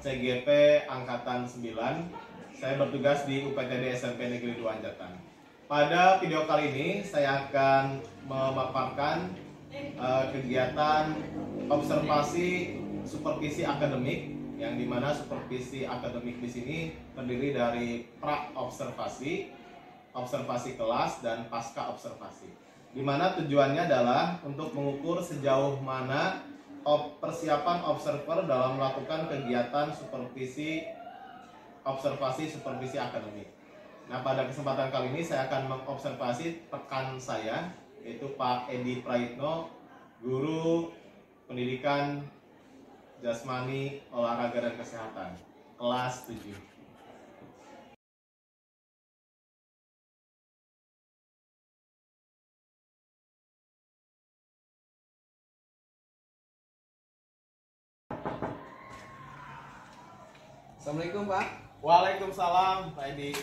CGP Angkatan 9. Saya bertugas di UPTD SMP Negeri 2 Anjatan. Pada video kali ini saya akan memaparkan kegiatan observasi supervisi akademik, yang dimana supervisi akademik di sini terdiri dari pra-observasi, observasi kelas, dan pasca observasi. Dimana tujuannya adalah untuk mengukur sejauh mana persiapan observer dalam melakukan kegiatan supervisi supervisi akademik. Nah, pada kesempatan kali ini saya akan mengobservasi rekan saya, yaitu Pak Edi Prayitno, guru pendidikan jasmani, olahraga, dan kesehatan, kelas 7. Assalamualaikum Pak. Waalaikumsalam Pak Edi.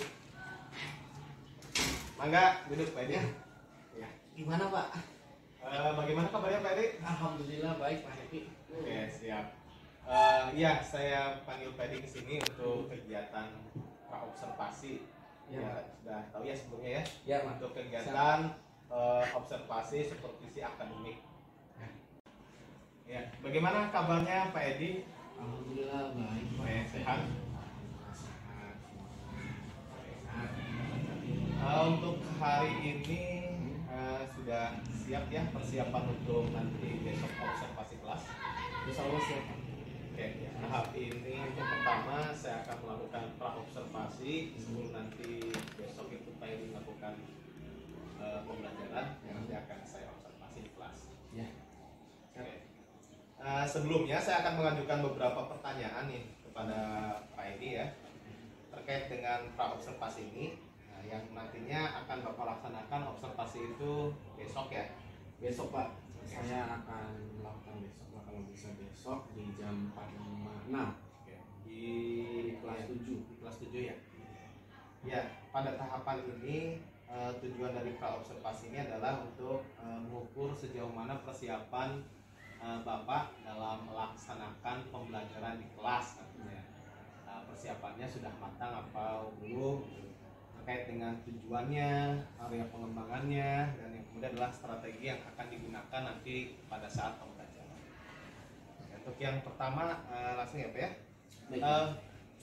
Mangga duduk Pak Edi. Ya. Gimana Pak? Bagaimana kabarnya Pak Edi? Alhamdulillah baik Pak Edi. Oke, siap. Ya, saya panggil Pak Edi ke sini untuk kegiatan pra-observasi. Ya, sudah tahu ya sebelumnya ya. Ya, untuk kegiatan observasi supervisi akademik. Ya, bagaimana kabarnya Pak Edi? Alhamdulillah baik Pak. Sehat. Untuk hari ini sudah siap ya persiapan untuk nanti besok observasi kelas? Insya Allah siap. Oke, tahap ini untuk pertama saya akan melakukan pra-observasi sebelum nanti besok itu Pak Edi melakukan pembelajaran yang nanti akan saya observasi di kelas. Ya. Oke. Sebelumnya saya akan mengajukan beberapa pertanyaan nih kepada Pak Edi ya terkait dengan pra-observasi ini. Yang nantinya akan Bapak laksanakan observasi itu besok ya? Besok Pak. Saya akan melakukan besok Pak, kalau bisa besok di jam 4.56. Oke. Di kelas 7. Di kelas 7 ya? Ya, pada tahapan ini tujuan dari pra-observasi ini adalah untuk mengukur sejauh mana persiapan Bapak dalam melaksanakan pembelajaran di kelas nantinya. Persiapannya sudah matang apa belum, terkait dengan tujuannya, area pengembangannya, dan yang kemudian adalah strategi yang akan digunakan nanti pada saat pembelajaran. Untuk yang pertama langsung ya Pak ya.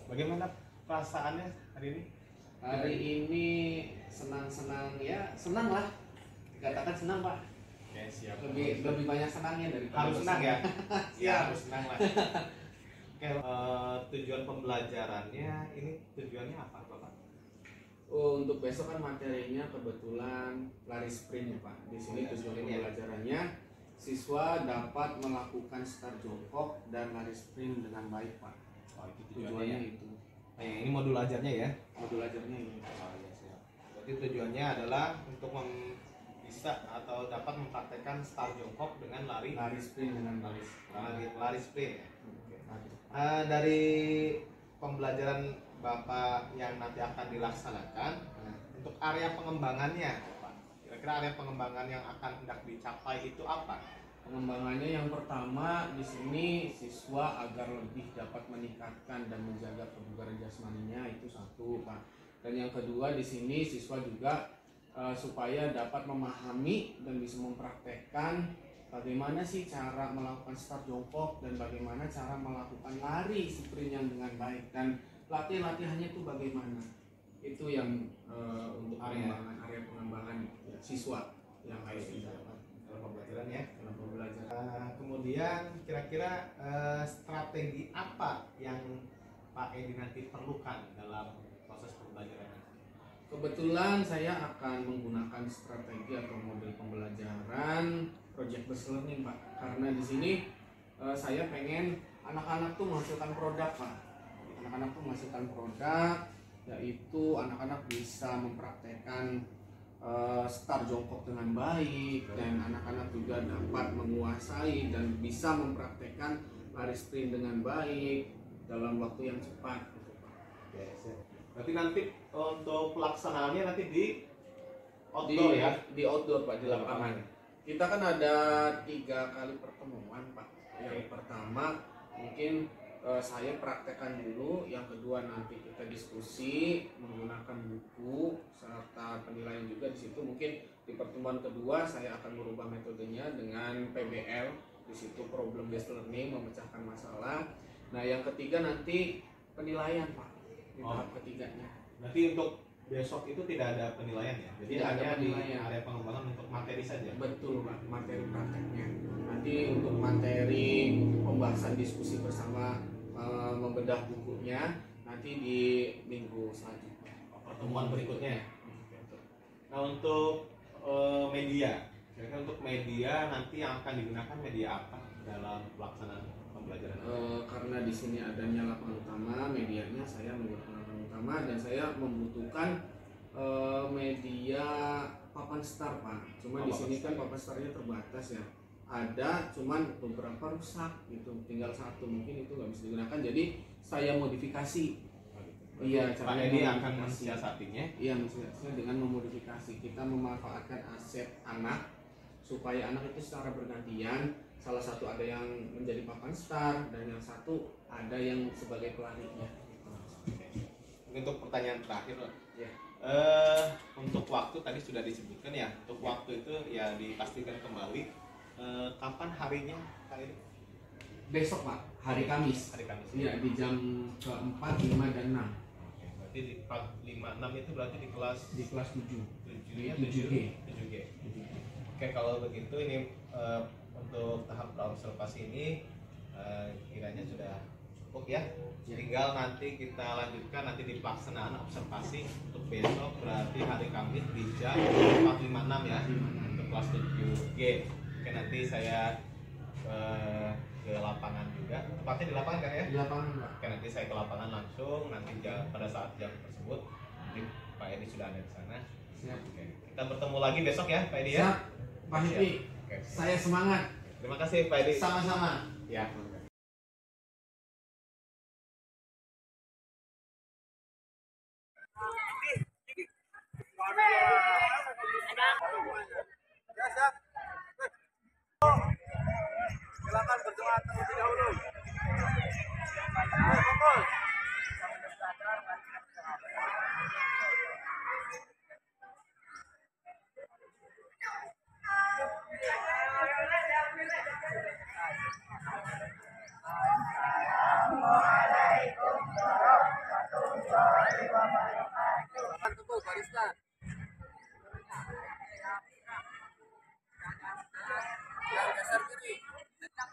Bagaimana perasaannya hari ini? Hari ini senang-senang ya, senang lah. Dikatakan senang Pak. Oke, siap. Lebih banyak senangnya dari harus senang ya. Ya, harus senang lah. Oke, tujuan pembelajarannya ini tujuannya apa Bapak? Untuk besok kan materinya kebetulan lari sprint ya Pak. Di sini tujuan pembelajarannya siswa dapat melakukan start jongkok dan lari sprint dengan baik Pak. Oh, itu tujuannya ya? itu. Ini modul ajarnya ya? Modul ajarnya ini. Oh iya siap. Berarti tujuannya adalah untuk bisa atau dapat mempraktekkan start jongkok dengan lari sprint dengan baik. Lari sprint ya. Oke. Dari pembelajaran Bapak yang nanti akan dilaksanakan, untuk area pengembangannya, Pak. Kira-kira area pengembangan yang akan hendak dicapai itu apa? Pengembangannya yang pertama di sini siswa agar lebih dapat meningkatkan dan menjaga kebugaran jasmaninya, itu satu Pak. Dan yang kedua di sini siswa juga supaya dapat memahami dan bisa mempraktekkan bagaimana sih cara melakukan start jongkok dan bagaimana cara melakukan lari sprint yang dengan baik, dan latihannya itu bagaimana. Itu yang untuk area pengembangan ya, siswa yang harus didapat dalam pembelajaran ya. dalam pembelajaran. Kemudian kira-kira strategi apa yang Pak Edi nanti perlukan dalam proses pembelajaran? Kebetulan saya akan menggunakan strategi atau model pembelajaran project based learning Pak, karena di sini saya pengen anak-anak tuh menghasilkan produk Pak. Anak-anak tuh menghasilkan produk, yaitu anak-anak bisa mempraktekkan start jongkok dengan baik, dan anak-anak juga dapat menguasai dan bisa mempraktekkan lari sprint dengan baik dalam waktu yang cepat. Oke, berarti nanti untuk pelaksanaannya nanti di outdoor ya? Di outdoor Pak, di lapangan. Kita kan ada 3 kali pertemuan Pak. Yang pertama mungkin saya praktekkan dulu, yang kedua nanti kita diskusi menggunakan buku serta penilaian juga di situ. Mungkin di pertemuan kedua saya akan merubah metodenya dengan PBL, di situ problem based learning, memecahkan masalah. Nah, yang ketiga nanti penilaian, Pak, di tahap ketiganya. Berarti untuk besok itu tidak ada penilaian ya? Jadi Tidak ada hanya di penilaian. area pengembangan untuk materi saja? Betul, Pak, materi prakteknya. Nanti untuk materi pembahasan diskusi bersama, membedah bukunya nanti di minggu selanjutnya. Pertemuan berikutnya. Nah, untuk media, kira-kira untuk media nanti yang akan digunakan media apa dalam pelaksanaan pembelajaran? Karena di sini adanya lapangan utama, medianya saya menggunakan lapangan utama dan saya membutuhkan media papan star, Pak. Cuma di sini kan papan starnya terbatas ya. Ada, cuman beberapa rusak gitu. Tinggal satu, mungkin itu nggak bisa digunakan. Jadi saya modifikasi. Iya, Pak Edi akan mensiasatinya. Iya, mensiasatinya dengan memodifikasi. Kita memanfaatkan aset anak supaya anak itu secara bergantian. Salah satu ada yang menjadi papan star dan yang satu ada yang sebagai pelarinya. Untuk pertanyaan terakhir, Ya. untuk waktu tadi sudah disebutkan ya. Untuk waktu itu ya dipastikan kembali. Kapan harinya Pak Edi? Besok, Pak, hari Kamis. Hari Kamis. Iya, di jam ke-4, 5, dan 6. Oke, berarti di 4, 5, 6 itu berarti di kelas Di kelas 7. 7G. Oke, kalau begitu ini untuk tahap observasi ini kiranya sudah cukup ya. Tinggal nanti kita lanjutkan nanti di pelaksanaan observasi untuk besok, berarti hari Kamis di jam 4.56 ya, untuk kelas 7G. Oke, nanti saya ke lapangan juga. Tepatnya di lapangan kan ya? Di lapangan, Pak. Oke, nanti saya ke lapangan langsung. Nanti pada saat jam tersebut, nanti Pak Edi sudah ada di sana. Siap. Oke, kita bertemu lagi besok ya, Pak Edi ya. Siap, Pak Happy. Oke. Saya semangat. Terima kasih Pak Edi. Sama-sama. Ya. Silakan berdoa terlebih dahulu. Fokus. Teguh, barisan. Yang geser kiri. Kita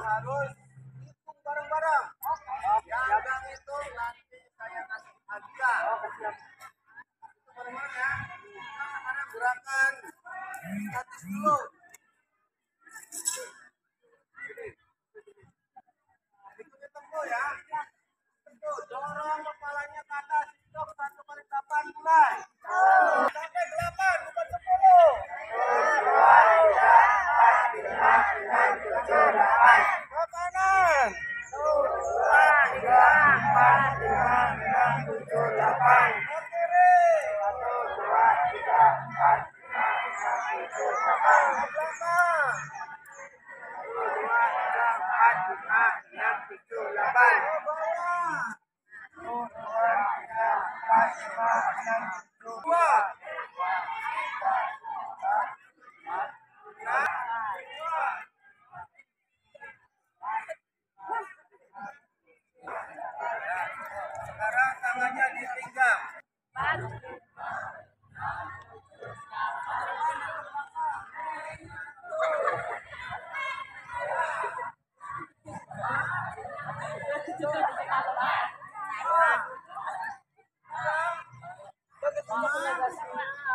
harus hitung bareng-bareng. Yang dagang itu nanti saya kasih hadiah. Hitung bareng-bareng ya. Kita sekarang gerakan statis dulu. Hitung-hitung tuh ya. Tuh, dorong kepalanya ke atas. Hitung 1 kali 8 mulai. Sampai 8, bukan 10. Ke kanan. 2, 3, 4, 5, 6, 7, 8. Ke kiri. 1, 2, 3, 4, 5, 6, 7, 8. Ke belakang. 1, 2, 3, 4, 5, 6, 7, 8. Ke bawah. 1, 2, 3, 4, 5, 6, 7, 2.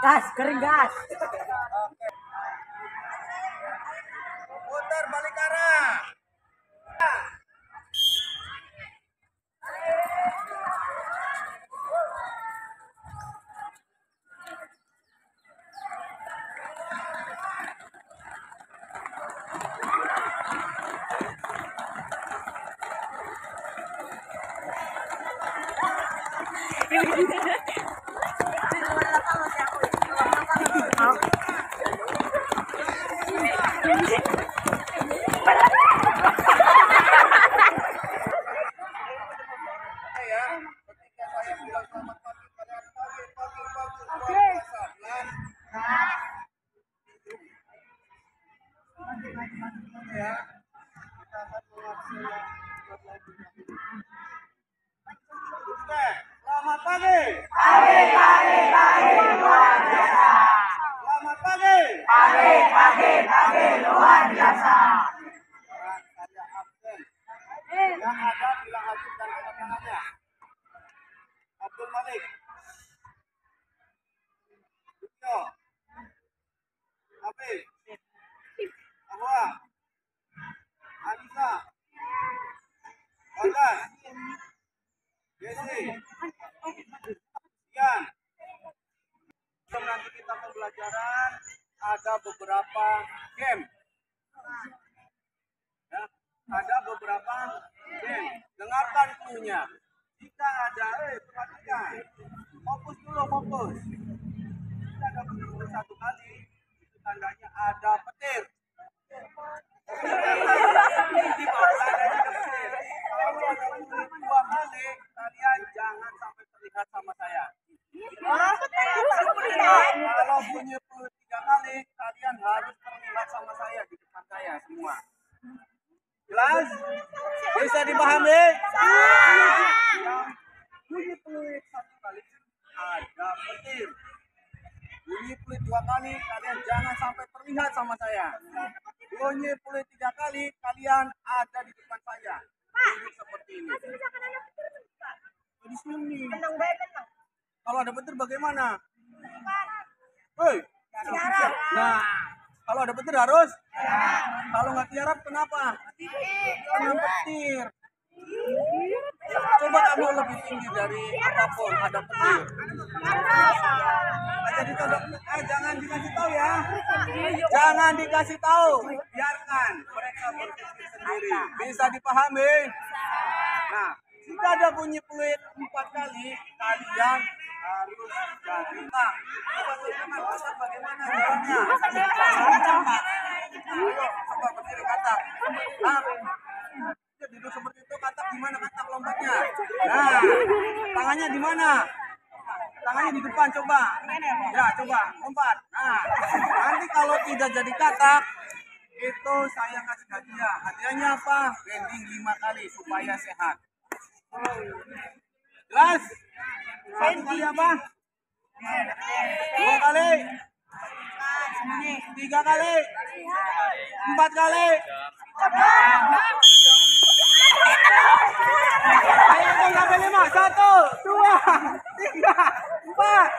Gas, kering gas. Putar balik arah. Selamat pagi. Selamat pagi. Luar biasa. Ada absen. Yang ada bilang Abdul dan angkat tangannya. Abdul Malik. Yusyo. Abi. Ahwa. Anissa. Bagas. Jesse. Ian. Nanti kita pembelajaran ada beberapa game. Ya, ada beberapa game. Dengarkan clue-nya. Jika ada, perhatikan. Fokus dulu, fokus. Jika ada petir satu kali, itu tandanya ada petir. Di bawah tandanya ada petir. Kalau ada petir dua kali, kalian jangan sampai terlihat sama saya. Kalau bunyi peluit 3 kali, kalian harus terlihat sama saya di depan saya semua. Jelas? Bisa dipahami? Yang bunyi peluit 1 kali ada petir. Bunyi peluit 2 kali, kalian jangan sampai terlihat sama saya. Bunyi peluit 3 kali, kalian ada di depan saya. Duduk seperti ini. Di sini. Kalau ada petir bagaimana? Hei. Nah, kalau ada petir harus? Kalau nggak tiarap kenapa? Kena petir. Coba kamu lebih tinggi dari apapun ada petir. Jadi jangan dikasih tahu ya. Jangan dikasih tahu. Biarkan mereka berpikir sendiri. Bisa dipahami? Nah, jika ada bunyi peluit 4 kali, kalian harus jadi tak. Coba tunjukkan katak bagaimana caranya. Ayo, coba berdiri katak. Nah, duduk seperti itu, katak gimana katak lompatnya? Nah, tangannya di mana? Tangannya di depan, coba. Ya, coba, lompat. Nah, nanti kalau tidak jadi katak, itu saya kasih hadiah. Hadiahnya apa? Bending 5 kali supaya sehat. Jelas? 1 kali apa? 2 kali? 3 kali? 4 kali? Ayo hitung sampai 5. 1, 2, 3, 4.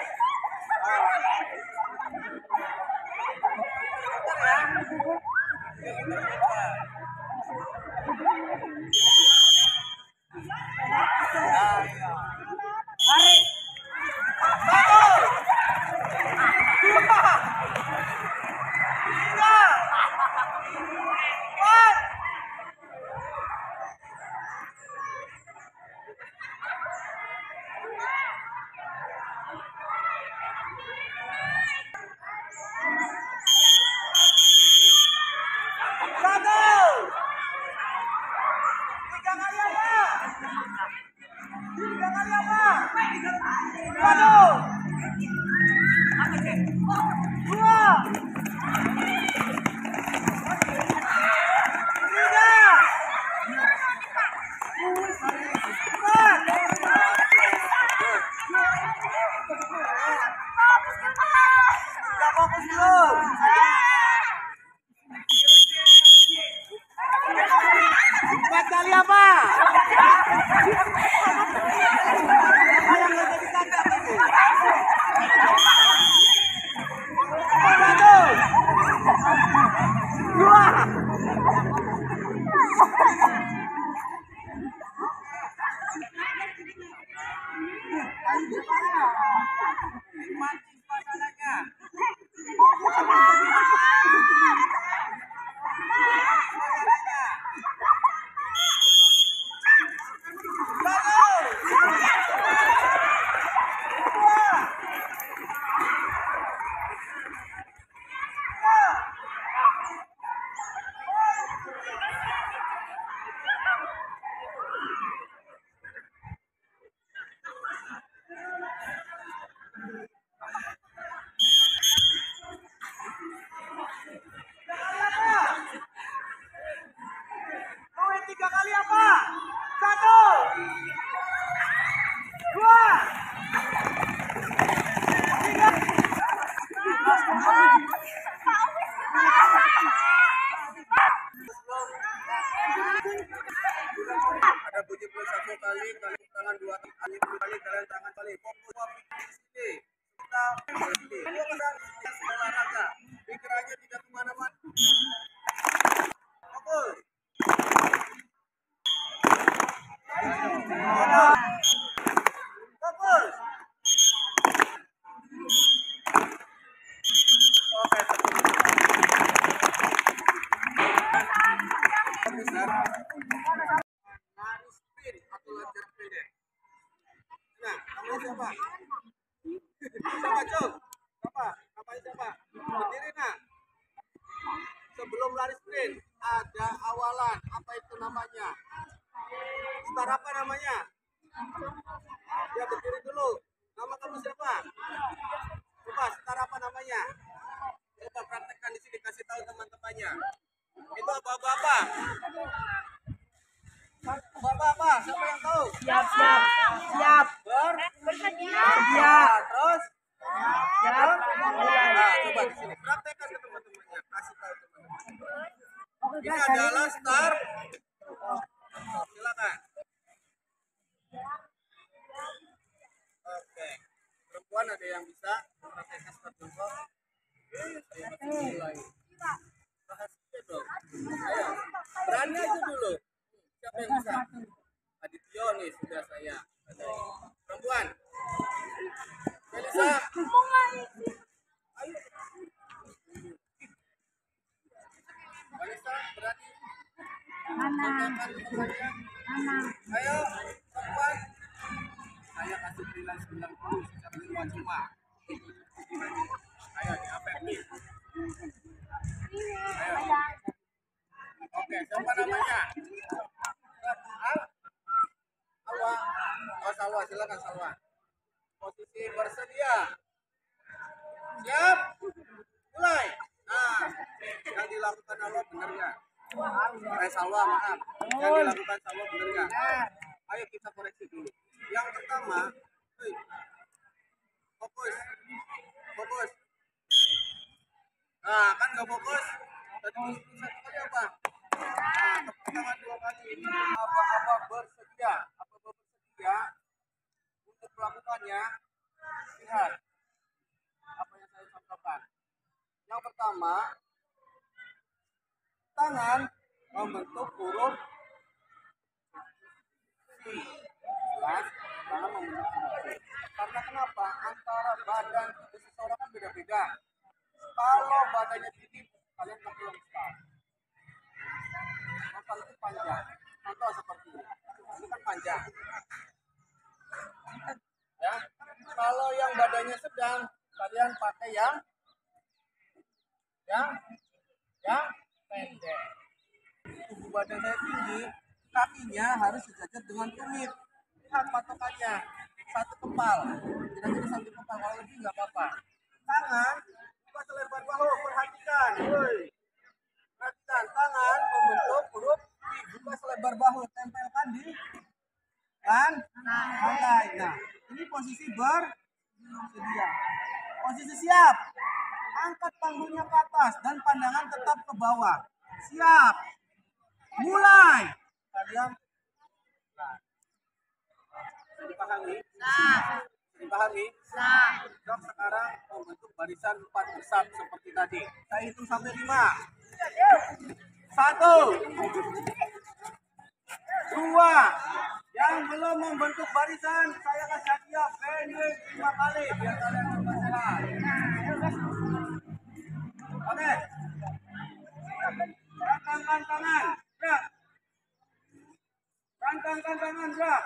Ada bunyi plus 1 kali, kali tangan 2 kali, kalian tangan kali. Fokus di sini. Kita di sini. Olahraga. Pikirannya tidak kemana-mana. Fokus. Fokus. Oke. Lari sprint atau lari pendek. Nah, namanya siapa? Siapa, Cok? Siapa? Namanya siapa? Berdiri, nak. Sebelum lari sprint, ada awalan. Apa itu namanya? Start apa namanya? Ya, berdiri dulu. Nama kamu siapa? Coba, start apa namanya? Coba praktekkan di sini, kasih tahu teman-temannya. Itu apa-apa? Apa-apa? Siapa yang tahu? Siap. Bersedia. Terus? Siap. Nah, coba di sini praktekkan ke teman-temannya. Kasih tahu teman-teman. Ini adalah start. Silakan. Oke. Perempuan ada yang bisa praktekkan start dulu? Mulai. Rahasia dong. Ayo. Berani aja dulu. Siapa yang bisa? Adityo nih sudah saya. Perempuan. Melisa. Ayo. Melisa berani. Sampaikan temannya. Ayo, perempuan. Saya kasih freelance 90 secara cuma-cuma. Ayo, diapek nih. Ayo. Oke, siapa namanya? Salwa. Oh, Salwa, silakan Salwa. Posisi bersedia. Siap. Mulai. Nah, yang dilakukan Salwa benar nggak? Salwa, maaf. Yang dilakukan Salwa benar nggak? Ayo kita koreksi dulu. Yang pertama, fokus. Fokus. Nah, kan nggak fokus. Tadi satu kali apa? Nah, tepuk tangan 2 kali. Ini apa-apa bersedia. Apa-apa bersedia untuk melakukannya. Lihat apa yang saya contohkan. Yang pertama, tangan membentuk huruf C. Jelas, tangan membentuk huruf C. Karena kenapa? Antara badan tubuh seseorang kan beda-beda. Kalau badannya tinggi, kalian pakai long start. Kalau itu panjang. Contoh seperti ini. Ini kan panjang. Ya. Kalau yang badannya sedang, kalian pakai yang pendek. Tubuh badan saya tinggi, kakinya harus sejajar dengan tumit. Lihat patokannya, satu kepal. Kira-kira satu kepal, kalau lebih nggak apa-apa. Tangan, buka selebar bahu, perhatikan. Perhatikan, tangan membentuk huruf I. Buka selebar bahu, tempelkan di lantai. Nah, ini posisi bersedia. Posisi siap. Angkat panggungnya ke atas dan pandangan tetap ke bawah. Siap. Mulai. Kalian dipahami? Dipahami? Dok sekarang membentuk barisan 4 bersat seperti tadi. Saya hitung sampai 5. 1, 2. Yang belum membentuk barisan, saya kasih hadiah pendek 5 kali biar kalian cepat sehat. Oke. Rangkangkan tangan, gerak. Rangkangkan tangan, gerak.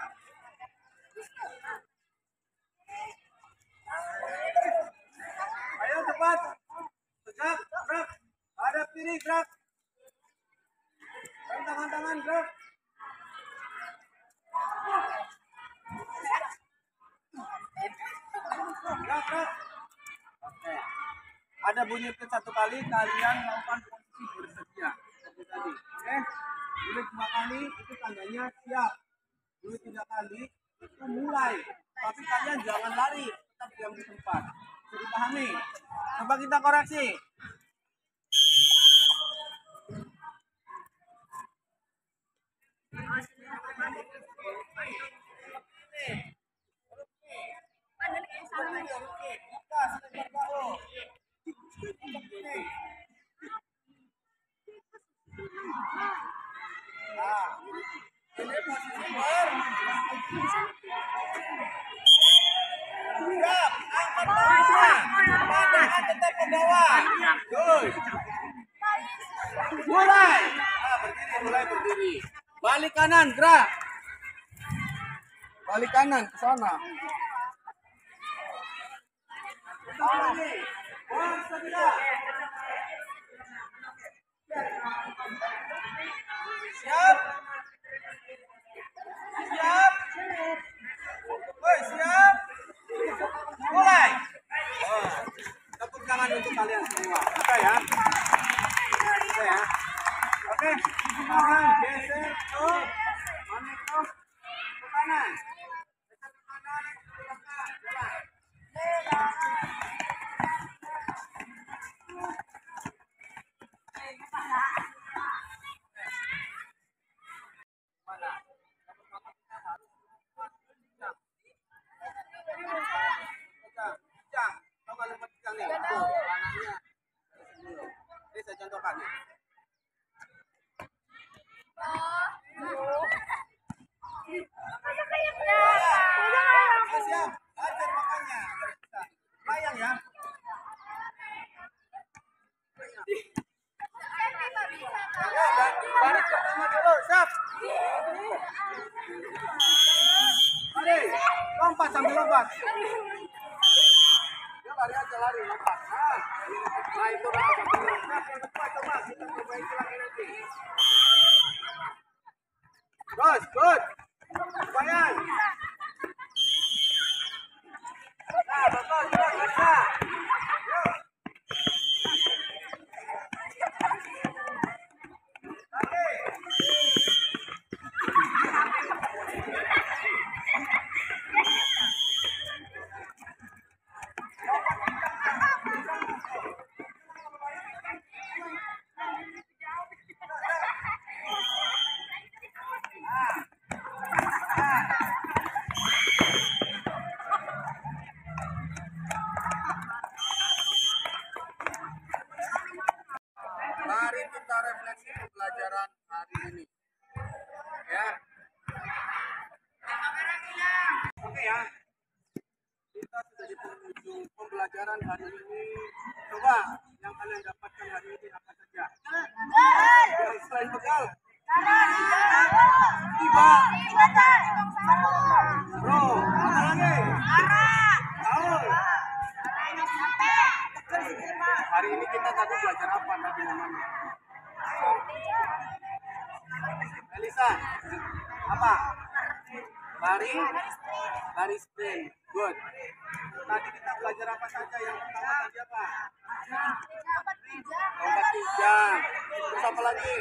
Ayo cepat. Tegak, gerak. Hadap kiri, gerak. Rangkangkan tangan, gerak. Gerak, gerak. Oke. Ada bunyi ke 1 kali, kalian lakukan posisi bersedia seperti tadi. Oke. Bunyi 2 kali, itu tandanya siap. dulu 3 kali itu mulai. Tapi kalian jangan lari, tetap diam di tempat. Bisa dipahami? Coba kita koreksi. Ini posisi siap, angkat tangannya, pandangan tetap ke bawah. Good. Mulai. Mulai berdiri. Balik kanan, gerak. Balik kanan ke sana. Lagi. Siap. Siap. Woi, siap. Mulai. Tepuk tangan untuk kalian semua. Oke ya. Oke ya. Oke. Tangan geser tuh. Mana tuh? Ke kanan. Geser ke kanan, ke belakang. Jalan. Siap, ajar makanya. Layang ya. Ya, baris pertama dulu, siap. Mari, lompat sambil lompat. Ya lari aja, lari, lompat. Nah itu lompat sambil lompat. Yang kedua coba kita perbaiki lagi nanti. Terus, good. Lumayan. Nah, betul, sudah bisa. Yuk. Lagi. Mari kita refleksi pembelajaran hari ini. Ya. Oke ya. Kita sudah di penghujung pembelajaran hari ini. Coba yang kalian dapatkan hari ini apa saja? Selain bekal. Tiba. Bro, apa lagi? Tahu. Hari ini kita tadi belajar apa tadi namanya? Elisa, apa? Lari? Lari sprint. Good. Tadi kita belajar apa saja? Yang pertama tadi apa? Lompat pijang. Terus apa lagi?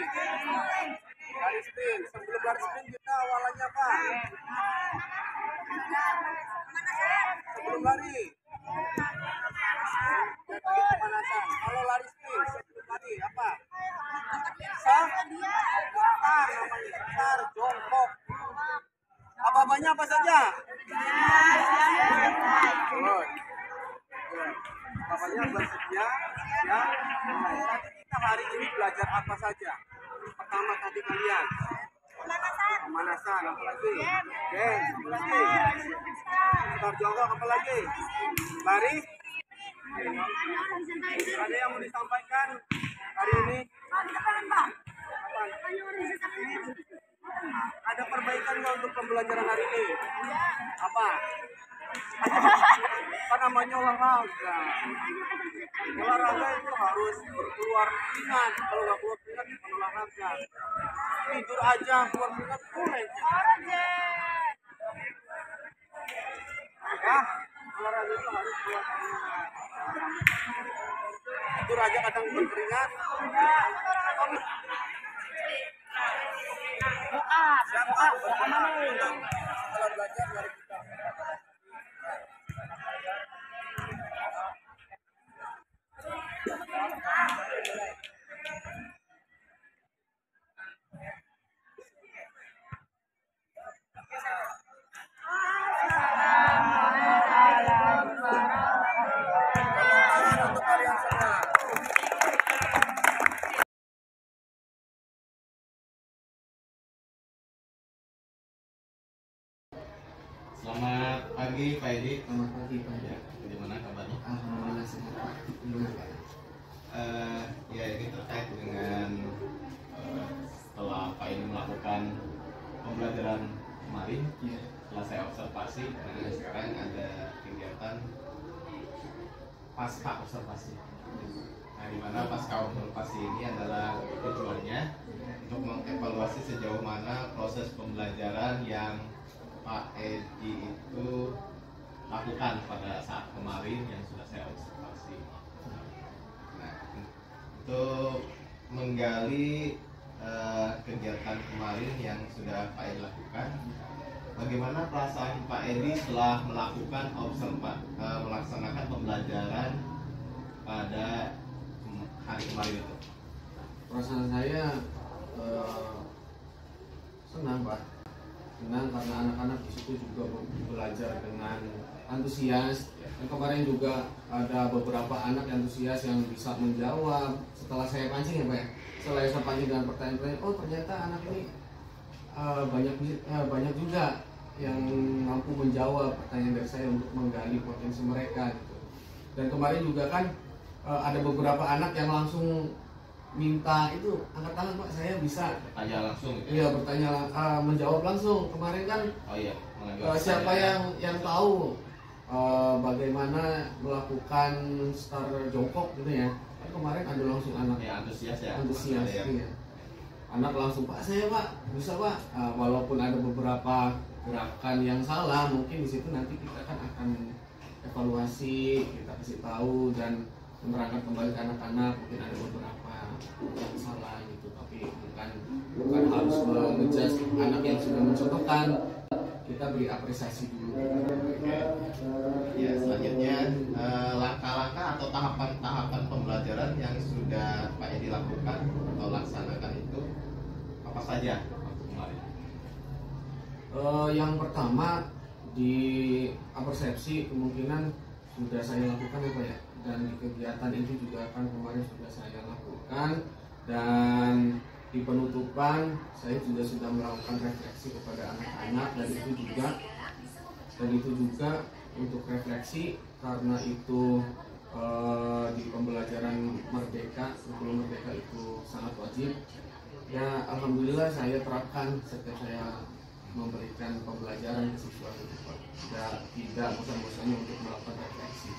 Lari sprint. Sebelum lari sprint kita awalannya apa? Sebelum lari. Ya, tadi pemanasan. Kalau lari sprint sebelum lari apa? Sar namanya. Sar jongkok. Apa-apanya apa saja? Good. Apa-apanya bersedia. Ya. Tadi kita hari ini belajar apa saja? Pertama tadi kalian. Pemanasan. Apa lagi? Game. Apa lagi? Sar jongkok. Apa lagi? Lari. Ada yang mau disampaikan hari ini? Ada perbaikan nggak untuk pembelajaran hari ini? Apa? Kan namanya olahraga. Olahraga itu harus keluar keringat. Kalau nggak keluar keringat bukan olahraga. Tidur aja keluar keringat boleh. Ya, olahraga itu harus keluar keringat. Tidur aja kadang berkeringat. Siap Pak, bersama nih. Kalau belajar dari kita. Tangan untuk kalian semua. Selamat pagi Pak Edi. Selamat pagi Pak. Ya, bagaimana kabarnya? Alhamdulillah sehat Pak. Gimana Pak? Ya ini terkait dengan setelah Pak Edi melakukan pembelajaran kemarin, Iya. setelah saya observasi, nah sekarang ada kegiatan pasca observasi. Nah, di mana pasca observasi ini adalah tujuannya untuk mengevaluasi sejauh mana proses pembelajaran yang Pak Edi itu lakukan pada saat kemarin yang sudah saya observasi. Nah, untuk menggali kegiatan kemarin yang sudah Pak Edi lakukan, bagaimana perasaan Pak Edi setelah melakukan melaksanakan pembelajaran pada hari kemarin itu? Perasaan saya senang Pak, senang karena anak-anak di situ juga belajar dengan antusias. Dan kemarin juga ada beberapa anak yang antusias yang bisa menjawab setelah saya pancing ya Pak ya. Setelah saya pancing dengan pertanyaan-pertanyaan, oh ternyata anak ini banyak juga yang mampu menjawab pertanyaan dari saya untuk menggali potensi mereka gitu. Dan kemarin juga kan ada beberapa anak yang langsung minta itu angkat tangan Pak, saya bisa Tanya langsung gitu. iya bertanya menjawab langsung. Kemarin kan Oh iya, siapa yang tahu bagaimana melakukan star jongkok gitu ya. Kan kemarin ada langsung anak ya antusias ya. antusias Ada yang- iya. Anak langsung Pak saya Pak bisa Pak. Walaupun ada beberapa gerakan yang salah, mungkin di situ nanti kita kan akan evaluasi, kita kasih tahu dan menerangkan kembali ke anak-anak. Mungkin ada beberapa yang salah gitu, tapi bukan harus mengejudge anak yang sudah mencontohkan. Kita beri apresiasi dulu. Oke. Ya, selanjutnya langkah-langkah atau tahapan-tahapan pembelajaran yang sudah Pak Edi lakukan atau laksanakan itu apa saja waktu kemarin? Yang pertama di persepsi kemungkinan sudah saya lakukan ya Pak ya, dan di kegiatan itu juga kan kemarin sudah saya lakukan, dan di penutupan saya juga sudah melakukan refleksi kepada anak-anak, dan itu juga untuk refleksi karena itu di pembelajaran merdeka, sebelum merdeka itu sangat wajib ya. Alhamdulillah saya terapkan setiap saya memberikan pembelajaran ke siswa itu Pak. Tidak bosan-bosannya untuk melakukan refleksi.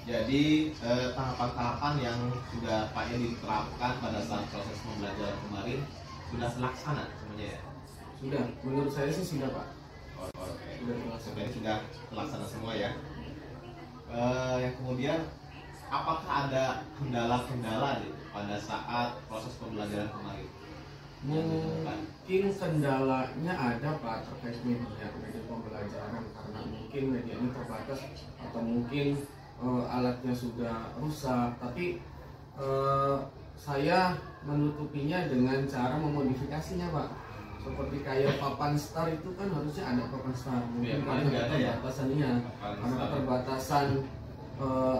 Jadi tahapan-tahapan yang sudah Pak Edi diterapkan pada saat proses pembelajaran kemarin sudah terlaksana semuanya ya? Sudah, menurut saya sih sudah Pak. Oke. Sudah terlaksana. Sebenarnya sudah terlaksana semua ya. Yang kemudian apakah ada kendala-kendala pada saat proses pembelajaran kemarin? Mungkin kendalanya ada Pak terkait media pembelajaran, karena mungkin media ini terbatas atau mungkin alatnya sudah rusak, tapi saya menutupinya dengan cara memodifikasinya Pak. Seperti kayak papan star itu kan harusnya ada papan star, mungkin karena keterbatasannya, karena keterbatasan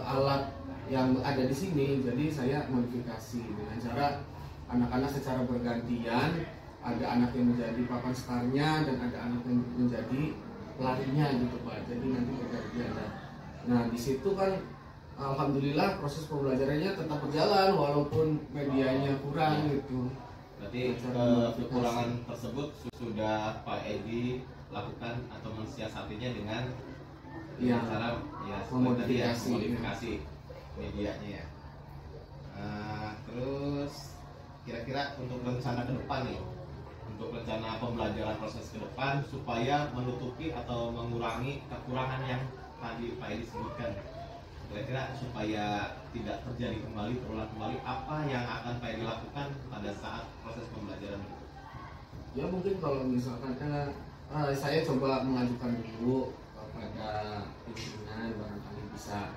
alat yang ada di sini, jadi saya modifikasi dengan cara anak-anak secara bergantian, ada anak yang menjadi papan starnya dan ada anak yang menjadi pelarinya gitu Pak. Jadi nanti bergantian. Nah di situ kan alhamdulillah proses pembelajarannya tetap berjalan walaupun medianya kurang gitu. Berarti kekurangan tersebut sudah Pak Edi lakukan atau mensiasatinya dengan cara memodifikasi medianya ya. Terus kira-kira untuk rencana ke depan nih, untuk rencana pembelajaran proses ke depan supaya menutupi atau mengurangi kekurangan yang tadi Pak Edi sebutkan, kira-kira supaya tidak terjadi kembali, terulang kembali, apa yang akan Pak Edi lakukan pada saat proses pembelajaran itu? Ya mungkin kalau misalkan saya coba mengajukan dulu kepada pimpinan, barangkali bisa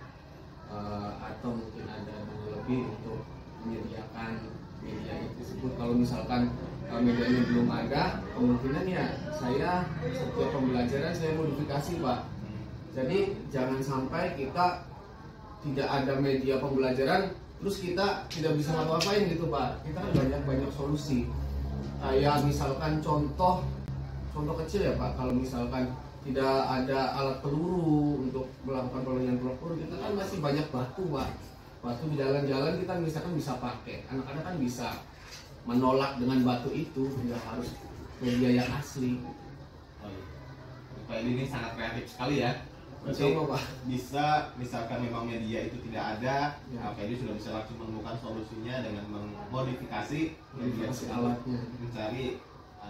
atau mungkin ada dana lebih untuk menyediakan media itu tersebut. Kalau misalkan medianya belum ada, kemungkinan ya saya setiap pembelajaran saya modifikasi, Pak. Jadi jangan sampai kita tidak ada media pembelajaran terus kita tidak bisa ngapa-ngapain gitu, Pak. Kita kan banyak solusi. Kayak misalkan contoh kecil ya, Pak. Kalau misalkan tidak ada alat peluru untuk melakukan peluncuran peluru, kita kan masih banyak batu, Pak. Batu di jalan-jalan kita misalkan bisa pakai. Anak-anak kan bisa menolak dengan batu itu, tidak harus media yang asli. Pak ini sangat kreatif sekali ya. Berarti Pak. bisa misalkan memang media itu tidak ada, Ya. Pak Edi sudah bisa langsung menemukan solusinya dengan memodifikasi media Modifikasi tersebut, alatnya. mencari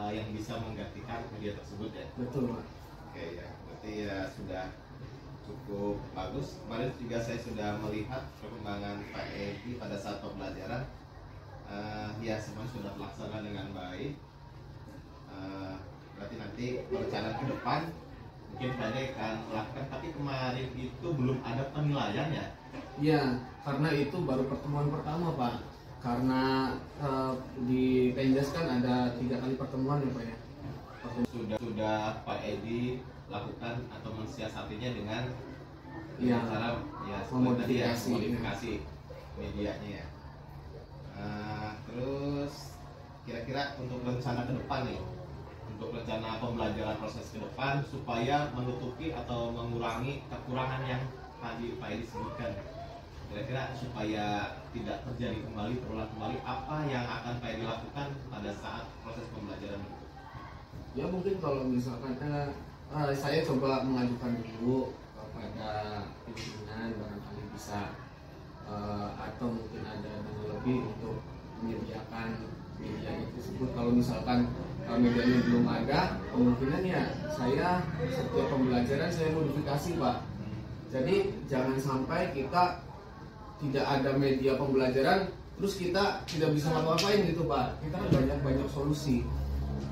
yang bisa menggantikan media tersebut ya. Betul, Pak. Oke ya, berarti ya sudah cukup bagus. Kemarin juga saya sudah melihat perkembangan Pak Edi pada saat pembelajaran. Ya semua sudah terlaksana dengan baik. Berarti nanti perencanaan ke depan mungkin Pak Edi akan melakukan, tapi kemarin itu belum ada penilaian ya. Iya, karena itu baru pertemuan pertama, Pak. Karena di Penjas kan ada 3 kali pertemuan ya, Pak ya. Sudah Pak Edi lakukan atau mensiasatinya dengan Iya. cara ya Memodifikasi. modifikasi medianya ya. Terus kira-kira untuk rencana ke depan nih, untuk rencana pembelajaran proses ke depan supaya menutupi atau mengurangi kekurangan yang tadi Pak Edi sebutkan, kira-kira supaya tidak terjadi kembali, terulang kembali, apa yang akan Pak Edi lakukan pada saat proses pembelajaran itu? Ya mungkin kalau misalkan saya coba mengajukan dulu kepada pimpinan, barangkali bisa atau mungkin ada dana lebih untuk menyediakan media itu tersebut. Kalau misalkan medianya belum ada, kemungkinan ya saya setiap pembelajaran saya modifikasi, Pak. Jadi jangan sampai kita tidak ada media pembelajaran terus kita tidak bisa ngapa-ngapain gitu, Pak. Kita kan banyak solusi.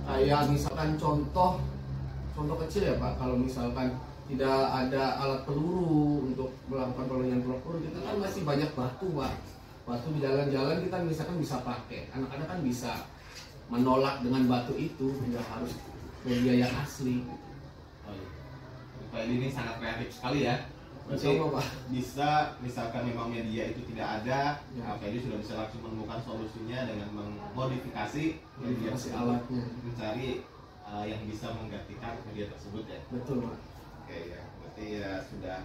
Kayak misalkan contoh kecil ya, Pak. Kalau misalkan tidak ada alat peluru untuk melakukan peluncuran peluru, kita kan masih banyak batu, Pak. Batu di jalan-jalan kita misalkan bisa pakai. Anak-anak kan bisa menolak dengan batu itu, tidak harus media yang asli. Pak Edi ini sangat kreatif sekali ya. Berarti Pak. bisa misalkan memang media itu tidak ada, Ya. Pak Edi sudah bisa langsung menemukan solusinya dengan memodifikasi media Modifikasi tersebut, alatnya. mencari yang bisa menggantikan media tersebut ya. Betul, Pak. Oke ya, berarti ya sudah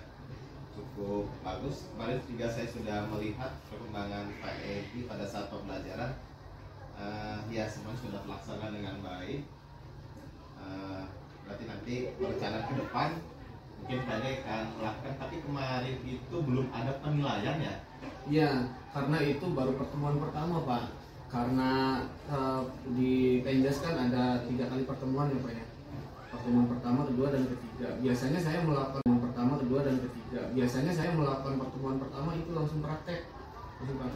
cukup bagus. Kemarin juga saya sudah melihat perkembangan Pak Edi pada saat pembelajaran. Ya semua sudah terlaksana dengan baik. Berarti nanti perencanaan ke depan mungkin Pak Edi akan melakukan, tapi kemarin itu belum ada penilaian ya. Iya, karena itu baru pertemuan pertama, Pak. Karena di Penjas kan ada 3 kali pertemuan ya, Pak ya. Pertemuan pertama, kedua, dan ketiga. Biasanya saya melakukan pertemuan pertama, kedua, dan ketiga. Biasanya saya melakukan pertemuan pertama itu langsung praktek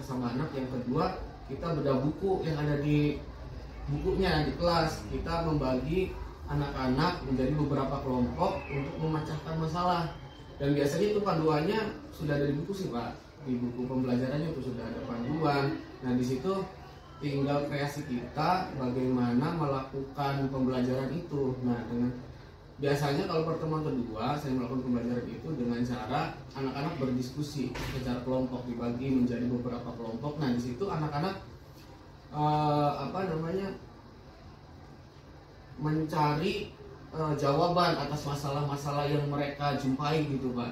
sama anak. Yang kedua, kita bedah buku yang ada di bukunya di kelas. Kita membagi anak-anak menjadi beberapa kelompok untuk memecahkan masalah. Dan biasanya itu panduannya sudah ada di buku sih, Pak. Di buku pembelajarannya itu sudah ada panduan. Nah, di situ tinggal kreasi kita bagaimana melakukan pembelajaran itu. Nah, dengan biasanya kalau pertemuan kedua saya melakukan pembelajaran itu dengan cara anak-anak berdiskusi secara kelompok, dibagi menjadi beberapa kelompok. Nah, di situ anak-anak mencari jawaban atas masalah-masalah yang mereka jumpai gitu, Pak.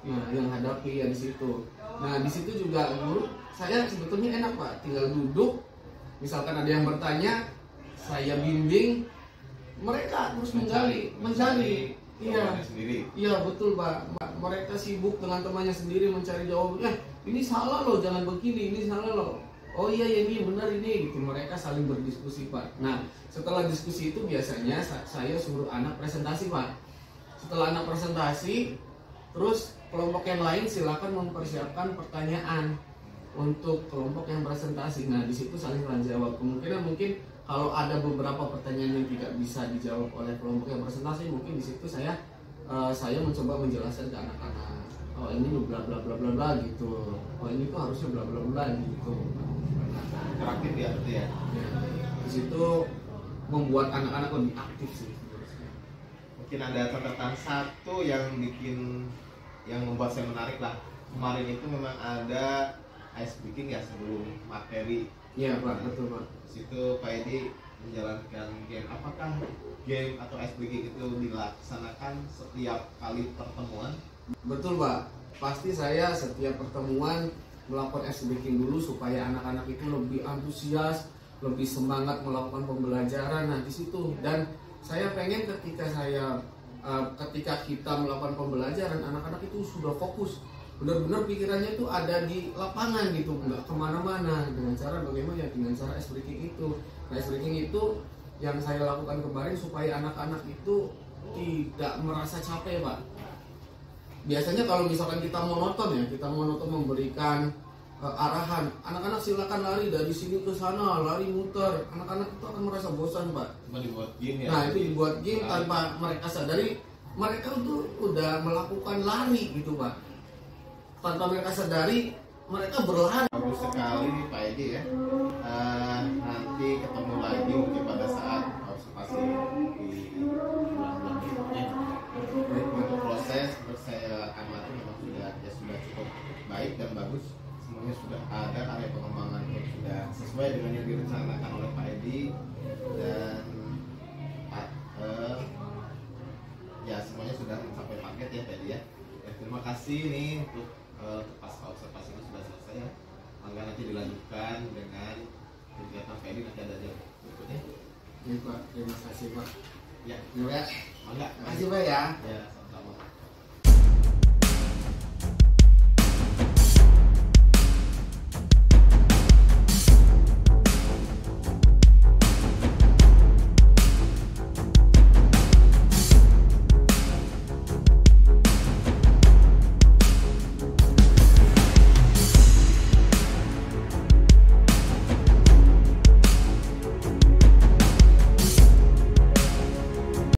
Nah, yang hadapi ya di situ. Nah, di situ juga guru saya sebetulnya enak, Pak. Tinggal duduk, misalkan ada yang bertanya, saya bimbing, mereka terus mencari. Iya, sendiri. iya betul, Pak. Mereka sibuk dengan temannya sendiri mencari jawaban. Ini salah loh, jangan begini. Ini salah loh. Oh iya, ini benar ini. Gitu. Mereka saling berdiskusi, Pak. Nah, setelah diskusi itu biasanya saya suruh anak presentasi, Pak. Setelah anak presentasi, terus kelompok yang lain silakan mempersiapkan pertanyaan untuk kelompok yang presentasi. Nah, di situ saling tanya jawab. Kemungkinan mungkin kalau ada beberapa pertanyaan yang tidak bisa dijawab oleh kelompok yang presentasi, mungkin di situ saya mencoba menjelaskan ke anak-anak, oh ini bla bla bla bla bla gitu, oh ini tuh harusnya bla bla bla gitu. Interaktif ya berarti ya. Ya, di situ membuat anak-anak lebih aktif sih. Mungkin ada catatan satu yang membuat saya menarik lah. Kemarin itu memang ada ice breaking ya sebelum materi. Iya Pak, betul Pak. Situ Pak Edi menjalankan game. Apakah game atau ice breaking itu dilaksanakan setiap kali pertemuan? Betul Pak. Pasti saya setiap pertemuan melakukan ice breaking dulu supaya anak-anak itu lebih antusias, lebih semangat melakukan pembelajaran. Nah di situ, dan saya pengen ketika kita melakukan pembelajaran, anak-anak itu sudah fokus, benar-benar pikirannya itu ada di lapangan gitu, nggak kemana-mana. Dengan cara bagaimana ya? Dengan cara ice breaking itu. Nah, ice breaking itu yang saya lakukan kemarin supaya anak-anak itu tidak merasa capek Pak. Biasanya kalau misalkan kita monoton memberikan arahan, anak-anak silakan lari dari sini ke sana, lari muter, anak-anak itu akan merasa bosan Pak. Cuma dibuat game ya. Nah itu dibuat game tanpa mereka sadari, mereka itu udah melakukan lari gitu Pak. Tanpa mereka sadari, mereka berlari. Bagus sekali nih Pak Edi ya. Nanti ketemu lagi mungkin pada saat observasi di bulan-bulan berikutnya. Untuk proses menurut saya amati memang sudah cukup baik dan bagus. Semuanya sudah ada, karya pengembangan pun sudah sesuai dengan yang direncanakan oleh Pak Edi, dan ya semuanya sudah mencapai target ya Pak Edi ya. Terima kasih nih untuk pasca observasi ini sudah selesai ya. Mangga nanti dilanjutkan dengan kegiatan Pak Edi, nanti ada aja berikutnya. Ya Pak, terima kasih Pak. Ya, Ya, mangga. terima kasih Pak ya. Ya, sama-sama.